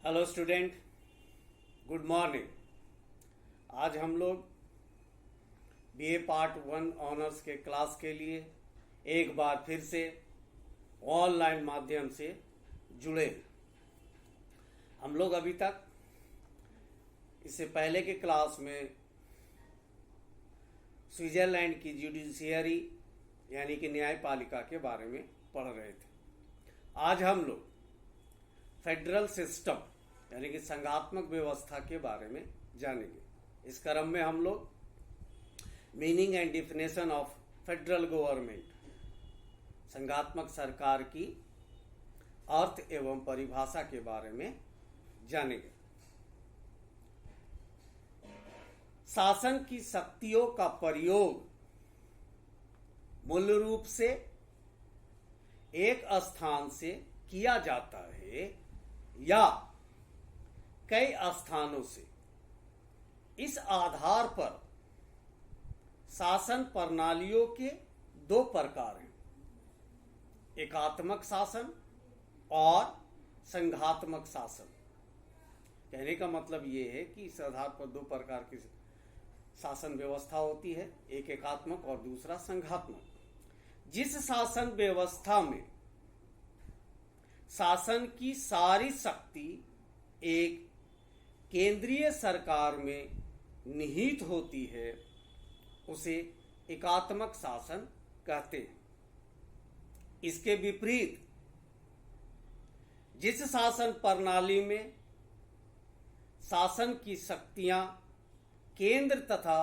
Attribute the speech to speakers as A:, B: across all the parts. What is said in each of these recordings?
A: Hello student, good morning. आज हम लोग बीए पार्ट 1 ऑनर्स के क्लास के लिए एक बार फिर से ऑनलाइन माध्यम से जुड़े। हम लोग अभी तक इससे पहले के क्लास में स्विट्जरलैंड की जुडिशियरी यानी कि न्यायपालिका के बारे में पढ़ रहे थे। आज हम लोग फेडरल सिस्टम यानी कि संघात्मक व्यवस्था के बारे में जानेंगे। इस क्रम में हम लोग meaning and definition of federal government, संघात्मक सरकार की अर्थ एवं परिभाषा के बारे में जानेंगे। शासन की शक्तियों का प्रयोग मूल रूप से एक स्थान से किया जाता है या कई स्थानों से। इस आधार पर शासन प्रणालियों के दो प्रकार हैं, एकात्मक शासन और संघात्मक शासन। कहने का मतलब ये है कि इस आधार पर दो प्रकार की शासन व्यवस्था होती है, एक एकात्मक और दूसरा संघात्मक। जिस शासन व्यवस्था में शासन की सारी शक्ति एक केंद्रीय सरकार में निहित होती है उसे एकात्मक शासन कहते हैं। इसके विपरीत जिस शासन प्रणाली में शासन की शक्तियां केंद्र तथा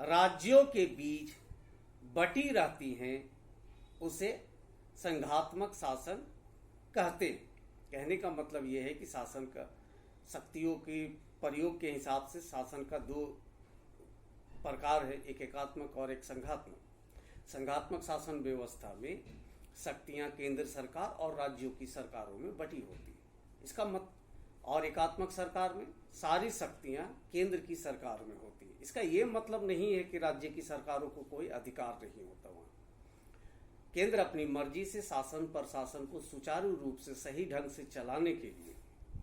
A: राज्यों के बीच बटी रहती हैं उसे संघात्मक शासन कहते हैं। कहने का मतलब यह है कि शासन का शक्तियों के प्रयोग के हिसाब से शासन का दो प्रकार है, एक एकात्मक और एक संघात्मक। संघात्मक शासन व्यवस्था में शक्तियां केंद्र सरकार और राज्यों की सरकारों में बटी होती है। इसका मत और एकात्मक सरकार में सारी शक्तियां केंद्र की सरकार में होती है। इसका यह मतलब नहीं है कि राज्य की सरकारों को कोई अधिकार नहीं होता। वहां केंद्र अपनी मर्जी से शासन प्रशासन को सुचारू रूप से सही ढंग से चलाने के लिए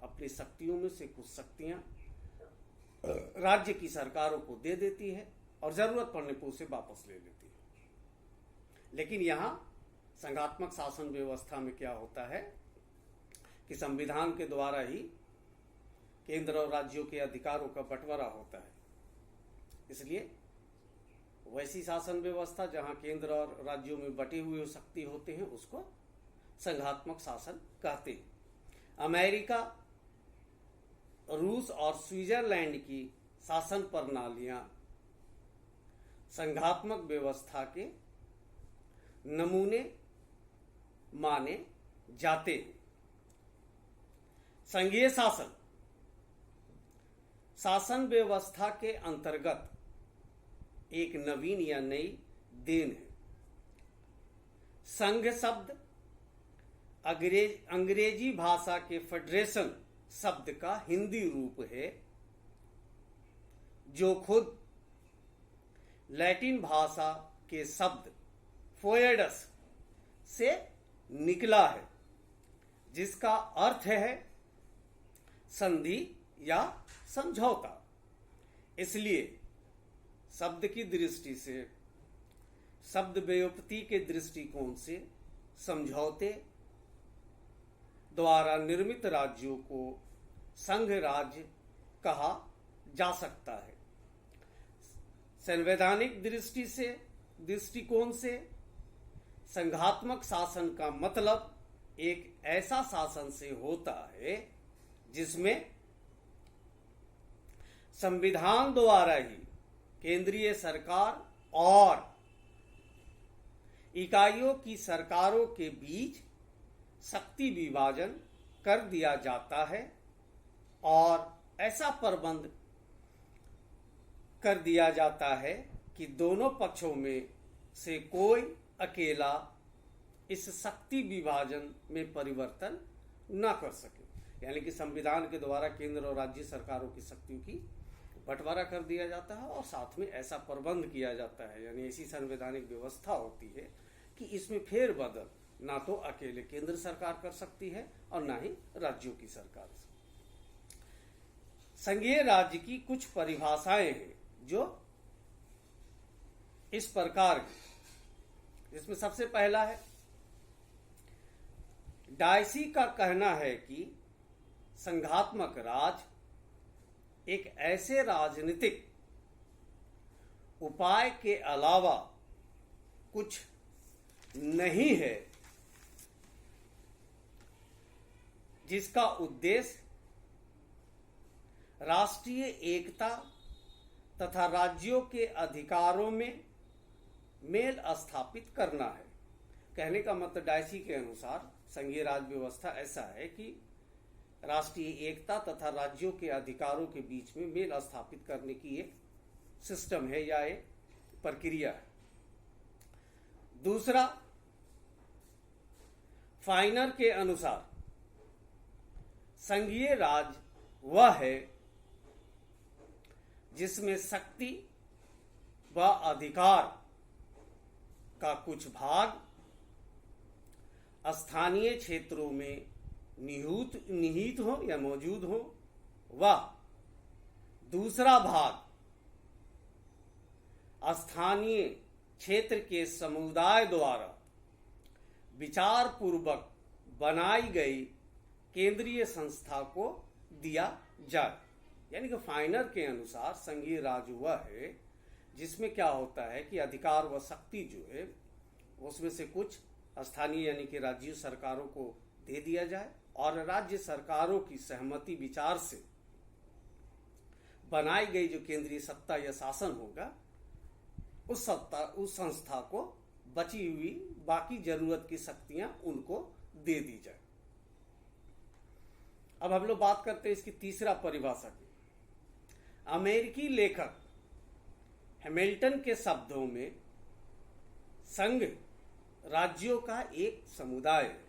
A: अपनी शक्तियों में से कुछ शक्तियां राज्य की सरकारों को दे देती है और जरूरत पड़ने पर उसे वापस ले लेती है। लेकिन यहां संघात्मक शासन व्यवस्था में क्या होता है कि संविधान के द्वारा ही केंद्र और राज्यों के अधिकारों का बंटवारा होता है। इसलिए वैसी शासन व्यवस्था जहां केंद्र और राज्यों में बटे हुए शक्ति होते हैं उसको संघात्मक शासन कहते हैं। अमेरिका, रूस और स्विट्जरलैंड की शासन प्रणालियां संघात्मक व्यवस्था के नमूने माने जाते हैं। संघीय शासन शासन व्यवस्था के अंतर्गत एक नवीन या नई देन है। संघ शब्द अंग्रेजी भाषा के फेडरेशन शब्द का हिंदी रूप है, जो खुद लैटिन भाषा के शब्द फोएडस से निकला है, जिसका अर्थ है संधि या समझौता। इसलिए शब्द की दृष्टि से, शब्द व्युत्पत्ति के दृष्टिकोण से समझौते द्वारा निर्मित राज्यों को संघ राज्य कहा जा सकता है। संवैधानिक दृष्टिकोण से संघात्मक शासन का मतलब एक ऐसा शासन से होता है जिसमें संविधान द्वारा ही केंद्रीय सरकार और इकाइयों की सरकारों के बीच शक्ति विभाजन कर दिया जाता है और ऐसा प्रबंध कर दिया जाता है कि दोनों पक्षों में से कोई अकेला इस शक्ति विभाजन में परिवर्तन न कर सके। यानी कि संविधान के द्वारा केंद्र और राज्य सरकारों की शक्तियों की बंटवारा कर दिया जाता है और साथ में ऐसा प्रबंध किया जाता है, यानी ऐसी संवैधानिक व्यवस्था होती है कि इसमें फेरबदल ना तो अकेले केंद्र सरकार कर सकती है और ना ही राज्यों की सरकार। संघीय राज्य की कुछ परिभाषाएं हैं जो इस प्रकार की, इसमें सबसे पहला है, डायसी का कहना है कि संघात्मक राज एक ऐसे राजनीतिक उपाय के अलावा कुछ नहीं है जिसका उद्देश्य राष्ट्रीय एकता तथा राज्यों के अधिकारों में मेल स्थापित करना है। कहने का मतलब डायसी के अनुसार संघीय राज्य व्यवस्था ऐसा है कि राष्ट्रीय एकता तथा राज्यों के अधिकारों के बीच में मेल स्थापित करने की एक सिस्टम है या एक प्रक्रिया है। दूसरा, फाइनर के अनुसार संघीय राज वह है जिसमें शक्ति व अधिकार का कुछ भाग स्थानीय क्षेत्रों में निहित हो या मौजूद हो, व दूसरा भाग स्थानीय क्षेत्र के समुदाय द्वारा विचार पूर्वक बनाई गई केंद्रीय संस्था को दिया जाए। यानी कि फाइनर के अनुसार संघीय राज वह है जिसमें क्या होता है कि अधिकार व शक्ति जो है उसमें से कुछ स्थानीय यानी कि राज्य सरकारों को दे दिया जाए और राज्य सरकारों की सहमति विचार से बनाई गई जो केंद्रीय सत्ता या शासन होगा उस संस्था को बची हुई बाकी जरूरत की शक्तियां उनको दे दी जाए। अब हम लोग बात करते हैं इसकी तीसरा परिभाषा की। अमेरिकी लेखक हैमिल्टन के शब्दों में संघ राज्यों का एक समुदाय है,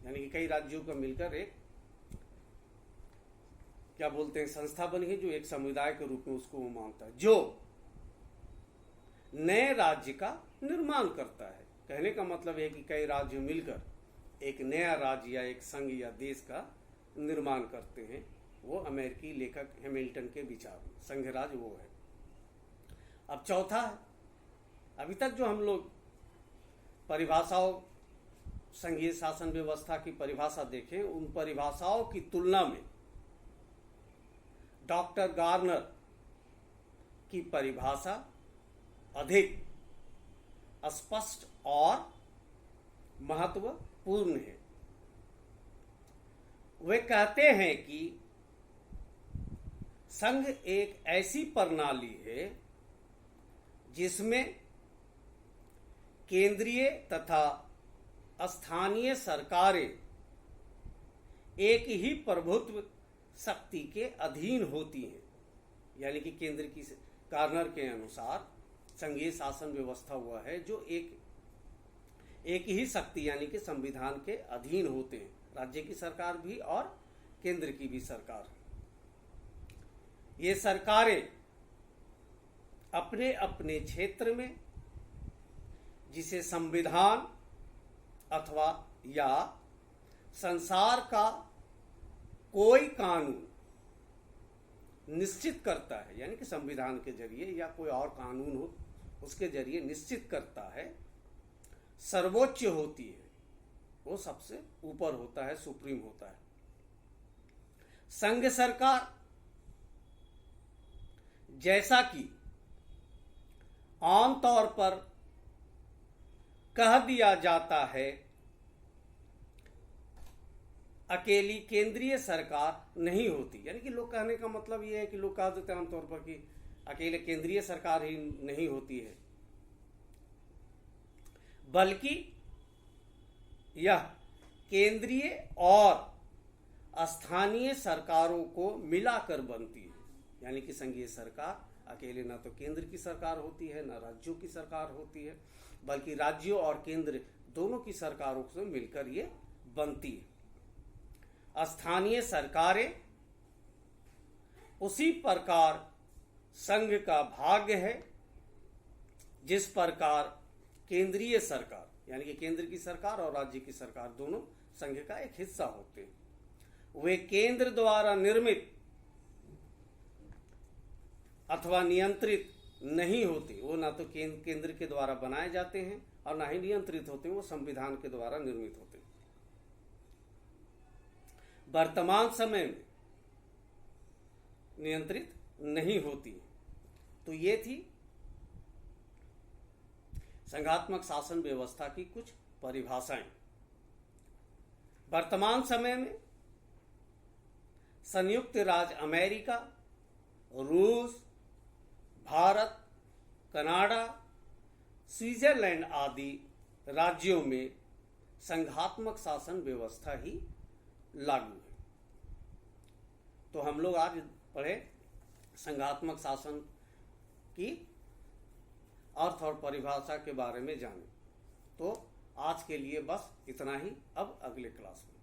A: यानी कि कई राज्यों का मिलकर एक क्या बोलते हैं संस्था बनी है जो एक समुदाय के रूप में उसको वो मानता है, जो नए राज्य का निर्माण करता है। कहने का मतलब है कि कई राज्य मिलकर एक नया राज्य या एक संघ या देश का निर्माण करते हैं। वो अमेरिकी लेखक हैमिल्टन के विचार में संघ राज वो है। अब चौथा है, अभी तक जो हम लोग परिभाषाओं संघीय शासन व्यवस्था की परिभाषा देखें, उन परिभाषाओं की तुलना में डॉक्टर गार्नर की परिभाषा अधिक स्पष्ट और महत्वपूर्ण है। वे कहते हैं कि संघ एक ऐसी प्रणाली है जिसमें केंद्रीय तथा स्थानीय सरकारें एक ही प्रभुत्व शक्ति के अधीन होती हैं। यानी कि केंद्र की गार्नर के अनुसार संघीय शासन व्यवस्था हुआ है जो एक ही शक्ति यानी कि संविधान के अधीन होते हैं, राज्य की सरकार भी और केंद्र की भी सरकार। ये सरकारें अपने अपने क्षेत्र में जिसे संविधान अथवा या संसार का कोई कानून निश्चित करता है, यानी कि संविधान के जरिए या कोई और कानून हो उसके जरिए निश्चित करता है, सर्वोच्च होती है, वो सबसे ऊपर होता है, सुप्रीम होता है। संघ सरकार जैसा कि आमतौर पर कह दिया जाता है अकेली केंद्रीय सरकार नहीं होती। यानी कि लोग कहने का मतलब यह है कि लोग कह देते हैं आमतौर पर कि अकेले केंद्रीय सरकार ही नहीं होती है, बल्कि यह केंद्रीय और स्थानीय सरकारों को मिलाकर बनती है। यानी कि संघीय सरकार अकेले ना तो केंद्र की सरकार होती है ना राज्यों की सरकार होती है, बल्कि राज्यों और केंद्र दोनों की सरकारों से मिलकर ये बनती है। स्थानीय सरकारें उसी प्रकार संघ का भाग है जिस प्रकार केंद्रीय सरकार यानी कि केंद्र की सरकार और राज्य की सरकार दोनों संघ का एक हिस्सा होते हैं। वे केंद्र द्वारा निर्मित अथवा नियंत्रित नहीं होते, वो ना तो केंद्र के द्वारा बनाए जाते हैं और ना ही नियंत्रित होते हैं, वो संविधान के द्वारा निर्मित होते हैं। वर्तमान समय में नियंत्रित नहीं होती। तो ये थी संघात्मक शासन व्यवस्था की कुछ परिभाषाएं। वर्तमान समय में संयुक्त राज्य अमेरिका, रूस, भारत, कनाडा, स्विट्जरलैंड आदि राज्यों में संघात्मक शासन व्यवस्था ही लागू है। तो हम लोग आज पढ़े संघात्मक शासन की अर्थ और परिभाषा के बारे में जाने। तो आज के लिए बस इतना ही, अब अगले क्लास में।